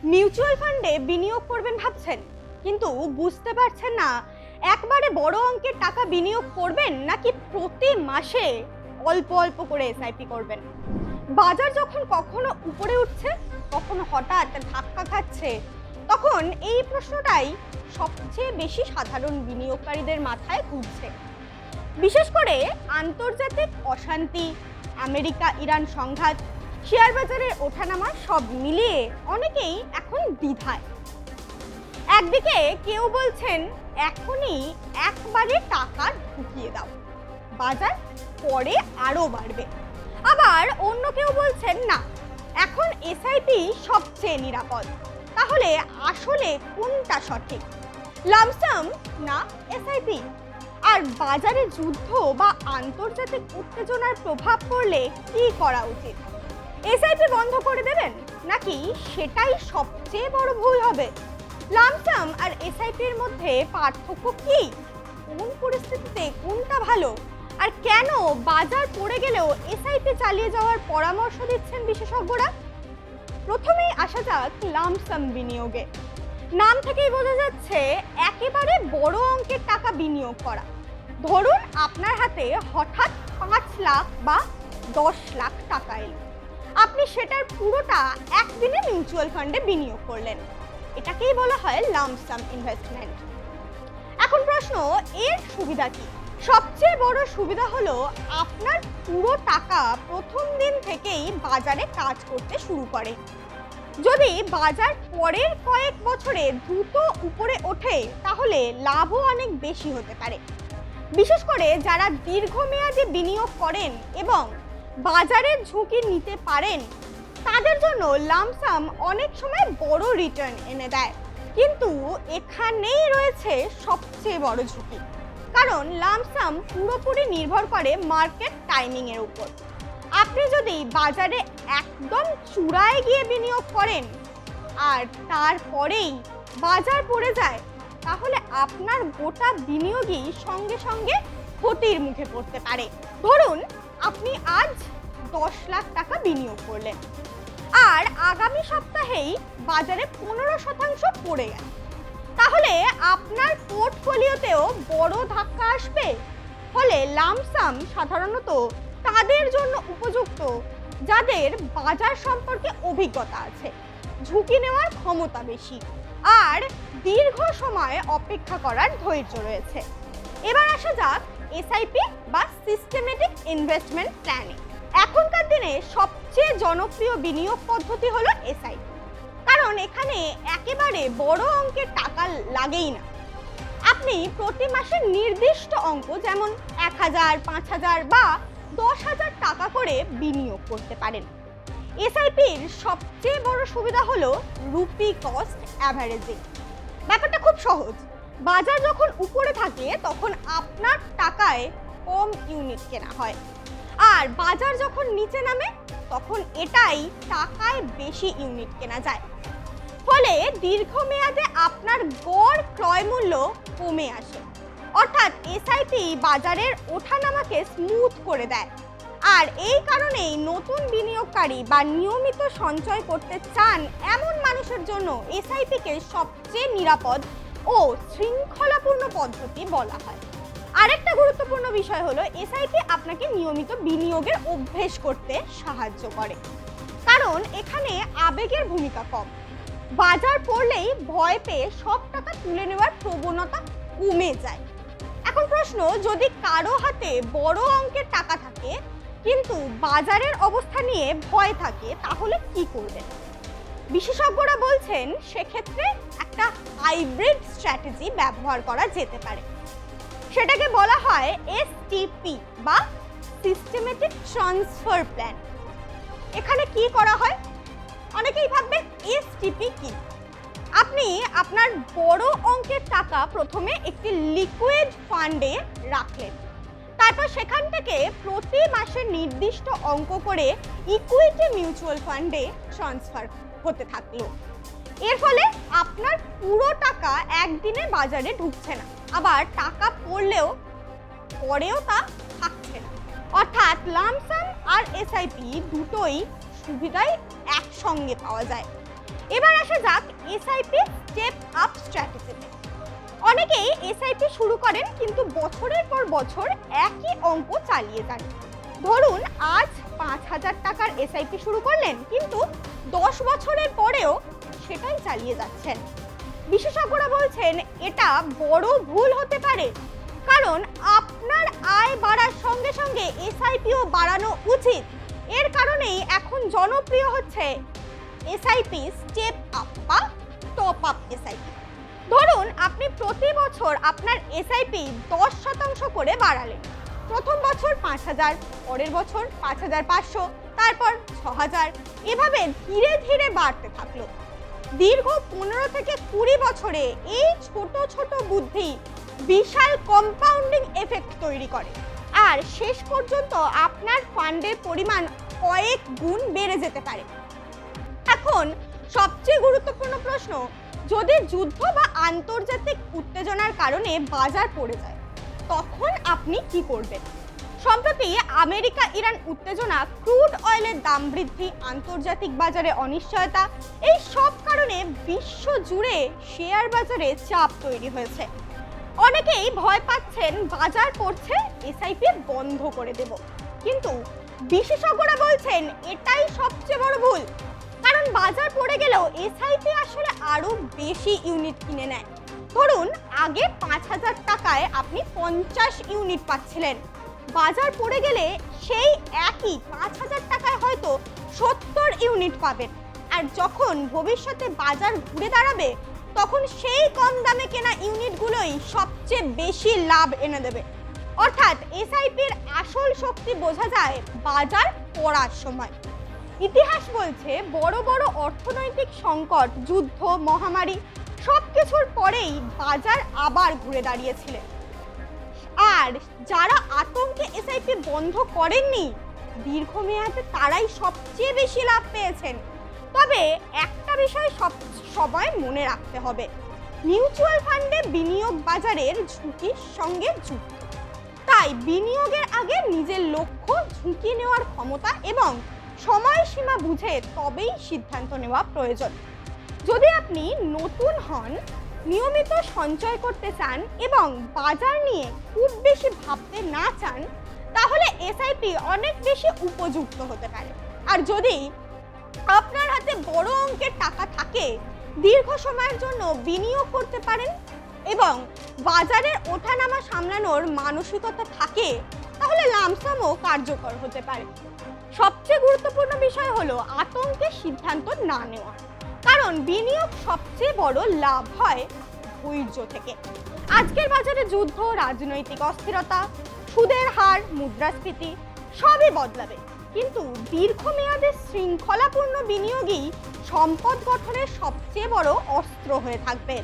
Mutual ফান্ডে বিনিয়োগ করবেন ভাবছেন, কিন্তু বুঝতে পারছেন না একবারে বড় অঙ্কের টাকা বিনিয়োগ করবেন নাকি প্রতি মাসে অল্প অল্প করে এসআইপি করবেন। বাজার যখন কখনো উপরে উঠছে, কখনো হঠাৎ ধাক্কা খাচ্ছে, তখন এই প্রশ্নটাই সবচেয়ে বেশি সাধারণ বিনিয়োগকারীদের মাথায় ঘুরছে। বিশেষ করে আন্তর্জাতিক অশান্তি, আমেরিকা ইরান সংঘাত, শেয়ার বাজারের ওঠানামা সব মিলিয়ে অনেকেই এখন দ্বিধায়। একদিকে কেউ বলছেন এখনই একবারে টাকা ঢুকিয়ে দাও, বাজার পরে আরো বাড়বে। আবার অন্য কেউ বলছেন না, এখন এসআইপি সবচেয়ে নিরাপদ। তাহলে আসলে কোনটা সঠিক, লামসাম না এসআইপি? আর বাজারে যুদ্ধ বা আন্তর্জাতিক উত্তেজনার প্রভাব পড়লে কি করা উচিত? এসআইপি বন্ধ করে দেবেন নাকি সেটাই সবচেয়ে বড় ভুল হবে? লামসাম আর এসআইপির মধ্যে পার্থক্য কি? কোন পরিস্থিতিতে কোনটা ভালো? আর কেন বাজার পড়ে গেলেও এসআইপি চালিয়ে যাওয়ার পরামর্শ দিচ্ছেন বিশেষজ্ঞরা? প্রথমেই আসা যাক লামসাম বিনিয়োগে। নাম থেকেই বোঝা যাচ্ছে একেবারে বড় অঙ্কের টাকা বিনিয়োগ করা। ধরুন আপনার হাতে হঠাৎ 5 লাখ বা 10 লাখ টাকা এলো, আপনি সেটার পুরোটা একদিনে মিউচুয়াল ফান্ডে বিনিয়োগ করলেন। এটাকেই বলা হয় লামসাম ইনভেস্টমেন্ট। এখন প্রশ্ন, এর সুবিধা কি? সবচেয়ে বড় সুবিধা হলো আপনার পুরো টাকা প্রথম দিন থেকেই বাজারে কাজ করতে শুরু করে। যদি বাজার পরের কয়েক বছরে দ্রুত উপরে ওঠে তাহলে লাভও অনেক বেশি হতে পারে। বিশেষ করে যারা দীর্ঘমেয়াদী বিনিয়োগ করেন এবং বাজারের ঝুঁকি নিতে পারেন, তাদের জন্য লামসাম অনেক সময় বড় রিটার্ন এনে দেয়। কিন্তু এখানেই রয়েছে সবচেয়ে বড় ঝুঁকি, কারণ লামসাম পুরোপুরি নির্ভর করে মার্কেট টাইমিং এর উপর। আপনি যদি বাজারে একদম চূড়ায় গিয়ে বিনিয়োগ করেন আর তারপরেই বাজার পড়ে যায়, তাহলে আপনার গোটা বিনিয়োগই সঙ্গে সঙ্গে ক্ষতির মুখে পড়তে পারে। ধরুন আপনি আজ 10 লাখ টাকা বিনিয়োগ করলেন আর আগামী সপ্তাহেই বাজারে 15% পড়ে গেল, তাহলে আপনার পোর্টফোলিওতেও বড় ধাক্কা আসবে। ফলে লামসাম সাধারণত তাদের জন্য উপযুক্ত যাদের বাজার সম্পর্কে অভিজ্ঞতা আছে, ঝুঁকি নেওয়ার ক্ষমতা বেশি আর দীর্ঘ সময় অপেক্ষা করার ধৈর্য রয়েছে। এবার আসা যাক এসআইপি বা সিস্টেমেটিক ইনভেস্টমেন্ট প্ল্যানিং। এখনকার দিনে সবচেয়ে জনপ্রিয় বিনিয়োগ পদ্ধতি হলো এসআইপি, কারণ এখানে একেবারে বড় অঙ্কের টাকা লাগেই না। আপনি প্রতি মাসে নির্দিষ্ট অঙ্ক, যেমন 1000, 5000 বা 10,000 টাকা করে বিনিয়োগ করতে পারেন। এসআইপির সবচেয়ে বড় সুবিধা হলো রুপি কস্ট অ্যাভারেজিং। ব্যাপারটা খুব সহজ। বাজার যখন উপরে থাকে তখন আপনার টাকায় কম ইউনিট কেনা হয়, আর বাজার যখন নিচে নামে তখন এটাই টাকায় বেশি ইউনিট কেনা যায়। ফলে দীর্ঘমেয়াদে আপনার গড় ক্রয় মূল্য কমে আসে। অর্থাৎ এসআইপি বাজারের ওঠানামাকে স্মুথ করে দেয়। আর এই কারণেই নতুন বিনিয়োগকারী বা নিয়মিত সঞ্চয় করতে চান এমন মানুষের জন্য এসআইপিকে সবচেয়ে নিরাপদ ও শৃঙ্খলাপূর্ণ পদ্ধতি বলা হয়। আরেকটা গুরুত্বপূর্ণ বিষয় হলো এসআইপি আপনাকে নিয়মিত বিনিয়োগের অভ্যেস করতে সাহায্য করে, কারণ এখানে আবেগের ভূমিকা কম। বাজার পড়লেই ভয় পেয়ে সব টাকা তুলে নেওয়ার প্রবণতা কমে যায়। এখন প্রশ্ন, যদি কারো হাতে বড় অঙ্কের টাকা থাকে কিন্তু বাজারের অবস্থা নিয়ে ভয় থাকে, তাহলে কি করবেন? বিশেষজ্ঞরা বলছেন সেক্ষেত্রে একটা হাইব্রিড স্ট্র্যাটেজি ব্যবহার করা যেতে পারে। সেটাকে বলা হয় এসটিপি বা সিস্টেমেটিক ট্রান্সফার প্ল্যান। এখানে কি করা হয়? অনেকেই ভাববেন এসটিপি কি। আপনি আপনার বড় অঙ্কের টাকা প্রথমে একটি লিকুইড ফান্ডে রাখলেন, তারপর সেখান থেকে প্রতি মাসে নির্দিষ্ট অঙ্ক করে ইকুইটি মিউচুয়াল ফান্ডে ট্রান্সফার হতে থাকলো। এর ফলে আপনার পুরো টাকা একদিনে বাজারে ঢুকছে না, আবার টাকা পরেও তা থাকছে না। অর্থাৎ লামসাম আর এসআইপি দুটোই সুবিধাই একসঙ্গে পাওয়া যায়। এবার আসা যাক এসআইপি স্টেপ আপ স্ট্র্যাটেজিতে। অনেকেই এসআইপি শুরু করেন কিন্তু বছরের পর বছর একই অঙ্ক চালিয়ে যান। ধরুন আজ 5,000 টাকার এসআইপি শুরু করলেন, কিন্তু 10 বছরের পরেও সেটাই চালিয়ে যাচ্ছেন। বিশেষজ্ঞরা বলছেন এটা বড় ভুল হতে পারে, কারণ আপনার আয় বাড়ার সঙ্গে সঙ্গে এসআইপিও বাড়ানো উচিত। এর কারণেই এখন জনপ্রিয় হচ্ছে এসআইপি স্টেপ আপ বা টপ আপ এসআইপি। ধরুন আপনি প্রতি বছর আপনার এসআইপি 10% করে বাড়ালেন। প্রথম বছর 5,000, পরের বছর 5,500, তারপর 6,000, এভাবে ধীরে ধীরে বাড়তে থাকলো। দীর্ঘ 15 থেকে 20 বছরে এই ছোট ছোট বুদ্ধি বিশাল কম্পাউন্ডিং এফেক্ট তৈরি করে, আর শেষ পর্যন্ত আপনার ফান্ডের পরিমাণ কয়েক গুণ বেড়ে যেতে পারে। এখন সবচেয়ে গুরুত্বপূর্ণ প্রশ্ন, যদি যুদ্ধ বা আন্তর্জাতিক উত্তেজনার কারণে বাজার পড়ে যায়, তখন আপনি কি করবেন? সম্প্রতি আমেরিকা ইরান উত্তেজনা, ক্রুড অয়েলের দাম বৃদ্ধি, আন্তর্জাতিক বাজারে অনিশ্চয়তা, এই সব কারণে বিশ্ব জুড়ে শেয়ার বাজারে চাপ তৈরি হয়েছে। অনেকেই ভয় পাচ্ছেন বাজার পড়ছে, এসআইপি বন্ধ করে দেব। কিন্তু বিশেষজ্ঞরা বলছেন এটাই সবচেয়ে বড় ভুল, কারণ বাজার পড়ে গেলেও এসআইপি আসলে আরো বেশি ইউনিট কিনে নেয়। ধরুন আগে 5,000 টাকায় আপনি 50 ইউনিট পাচ্ছিলেন, বাজার পড়ে গেলে সেই একই 5,000 টাকায় হয়তো 70 ইউনিট পাবেন। আর যখন ভবিষ্যতে বাজার ঘুরে দাঁড়াবে, তখন সেই কম দামে কেনা ইউনিটগুলোই সবচেয়ে বেশি লাভ এনে দেবে। অর্থাৎ এসআইপির আসল শক্তি বোঝা যায় বাজার পড়ার সময়। ইতিহাস বলছে বড় বড় অর্থনৈতিক সংকট, যুদ্ধ, মহামারী সবকিছুর পরেই বাজার আবার ঘুরে দাঁড়িয়েছিলেন। আর যারা আতঙ্কে এসআইপি বন্ধ করেননি, দীর্ঘমেয়াদে তারাই সবচেয়ে বেশি লাভ পেয়েছেন। তবে একটা বিষয় সবাই মনে রাখতে হবে, মিউচুয়াল ফান্ডে বিনিয়োগ বাজারের ঝুঁকির সঙ্গে যুক্ত। তাই বিনিয়োগের আগে নিজের লক্ষ্য, ঝুঁকি নেওয়ার ক্ষমতা এবং সময়সীমা বুঝে তবেই সিদ্ধান্ত নেওয়া প্রয়োজন। যদি আপনি নতুন হন, নিয়মিত সঞ্চয় করতে চান এবং বাজার নিয়ে খুব বেশি ভাবতে না চান, তাহলে এসআইপি অনেক বেশি উপযুক্ত হতে পারে। আর যদি আপনার হাতে বড় অঙ্কের টাকা থাকে, দীর্ঘ সময়ের জন্য বিনিয়োগ করতে পারেন এবং বাজারের ওঠানামা সামলানোর মানসিকতা থাকে, তাহলে লামসামও কার্যকর হতে পারে। সবচেয়ে গুরুত্বপূর্ণ বিষয় হলো আতঙ্কে সিদ্ধান্ত না নেওয়া, কারণ বিনিয়োগ সবচেয়ে বড় লাভ হয় ধৈর্য থেকে। আজকের বাজারে যুদ্ধ, রাজনৈতিক অস্থিরতা, সুদের হার, মুদ্রাস্ফীতি সবই বদলাবে, কিন্তু দীর্ঘমেয়াদে শৃঙ্খলাপূর্ণ বিনিয়োগই সম্পদ গঠনের সবচেয়ে বড় অস্ত্র হয়ে থাকবে।